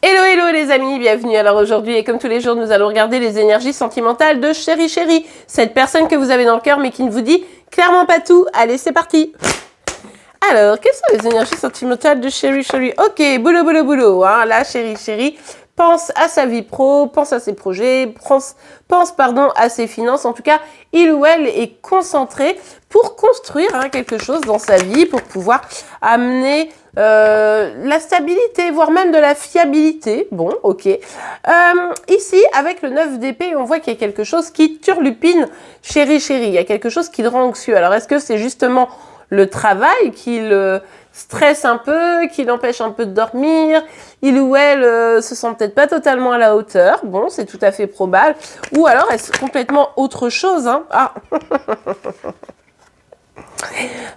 Hello hello les amis, bienvenue. Alors aujourd'hui et comme tous les jours nous allons regarder les énergies sentimentales de Chéri Chéri, cette personne que vous avez dans le cœur mais qui ne vous dit clairement pas tout. Allez c'est parti. Alors quelles sont les énergies sentimentales de Chéri Chéri? Ok, boulot boulot boulot, hein. Là Chéri Chéri pense à sa vie pro, pense à ses projets, pense à ses finances. En tout cas, il ou elle est concentré pour construire quelque chose dans sa vie, pour pouvoir amener la stabilité, voire même de la fiabilité. Bon, ok. Ici, avec le 9 d'épée, on voit qu'il y a quelque chose qui turlupine Chéri Chéri. Il y a quelque chose qui le rend anxieux. Alors, est-ce que c'est justement le travail qui le stresse un peu, qui l'empêche un peu de dormir, il ou elle se sent peut-être pas totalement à la hauteur, bon, c'est tout à fait probable, ou alors est-ce complètement autre chose, hein? Ah.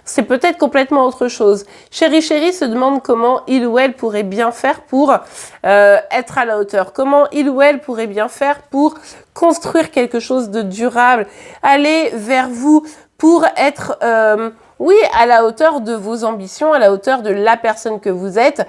C'est peut-être complètement autre chose. Chéri Chéri se demande comment il ou elle pourrait bien faire pour être à la hauteur, comment il ou elle pourrait bien faire pour construire quelque chose de durable, aller vers vous pour être... oui, à la hauteur de vos ambitions, à la hauteur de la personne que vous êtes.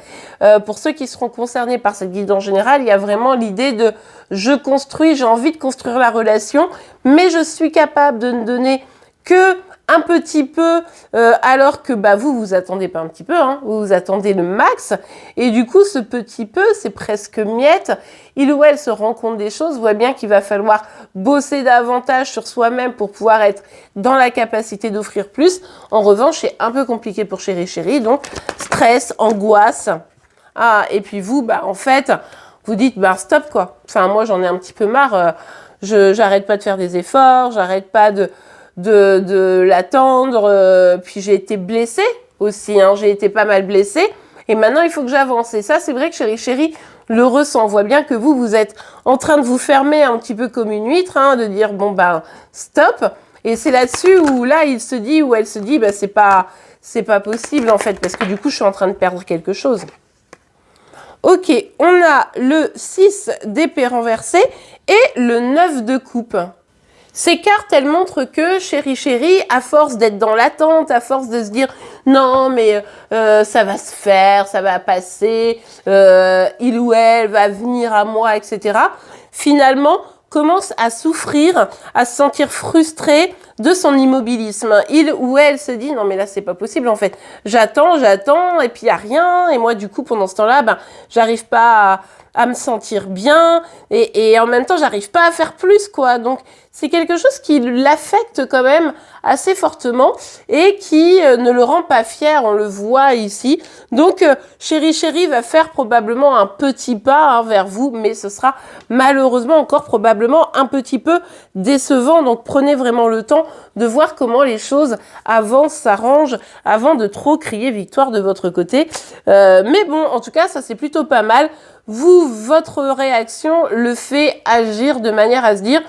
Pour ceux qui seront concernés par cette guide en général, il y a vraiment l'idée de « je construis, j'ai envie de construire la relation, mais je suis capable de ne donner que un petit peu, alors que vous attendez pas un petit peu, hein, vous attendez le max. Et du coup, ce petit peu, c'est presque miette. Il ou elle se rend compte des choses, voit bien qu'il va falloir bosser davantage sur soi-même pour pouvoir être dans la capacité d'offrir plus. En revanche, c'est un peu compliqué pour Chéri Chéri, donc stress, angoisse. Ah, et puis vous, en fait, vous dites, stop quoi. Enfin, moi, j'en ai un petit peu marre. J'arrête pas de faire des efforts, j'arrête pas de l'attendre, puis j'ai été blessée aussi, hein, j'ai été pas mal blessée, et maintenant il faut que j'avance. Et ça, c'est vrai que Chéri Chéri le ressent, on voit bien que vous êtes en train de vous fermer un petit peu comme une huître, hein, de dire stop, et c'est là-dessus où là il se dit, ou elle se dit, c'est pas possible en fait, parce que du coup je suis en train de perdre quelque chose. Ok, on a le 6 d'épée renversé et le 9 de coupe. Ces cartes, elles montrent que Chéri Chéri, à force d'être dans l'attente, à force de se dire « Non, mais ça va se faire, ça va passer, il ou elle va venir à moi, etc. » finalement, commence à souffrir, à se sentir frustré de son immobilisme. Il ou elle se dit « Non, mais là, c'est pas possible, en fait. J'attends, et puis il n'y a rien. Et moi, du coup, pendant ce temps-là, j'arrive pas à me sentir bien. Et en même temps, j'arrive pas à faire plus, quoi. » Donc, c'est quelque chose qui l'affecte quand même assez fortement et qui ne le rend pas fier, on le voit ici. Donc, Chéri Chéri va faire probablement un petit pas vers vous, mais ce sera malheureusement encore probablement un petit peu décevant. Donc, prenez vraiment le temps de voir comment les choses avancent, s'arrangent, avant de trop crier victoire de votre côté. Mais bon, en tout cas, ça c'est plutôt pas mal. Vous, votre réaction le fait agir de manière à se dire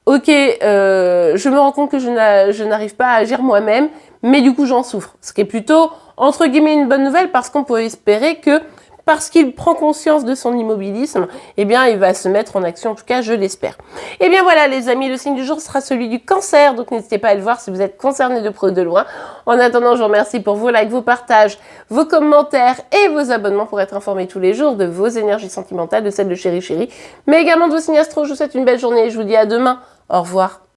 ok, je me rends compte que je n'arrive pas à agir moi-même, mais du coup j'en souffre. Ce qui est plutôt, entre guillemets, une bonne nouvelle parce qu'on peut espérer que, parce qu'il prend conscience de son immobilisme, eh bien il va se mettre en action, en tout cas je l'espère. Et bien voilà les amis, le signe du jour sera celui du cancer, donc n'hésitez pas à le voir si vous êtes concerné de près ou de loin. En attendant, je vous remercie pour vos likes, vos partages, vos commentaires et vos abonnements pour être informés tous les jours de vos énergies sentimentales, de celles de Chéri Chéri, mais également de vos signes astro. Je vous souhaite une belle journée et je vous dis à demain. Au revoir.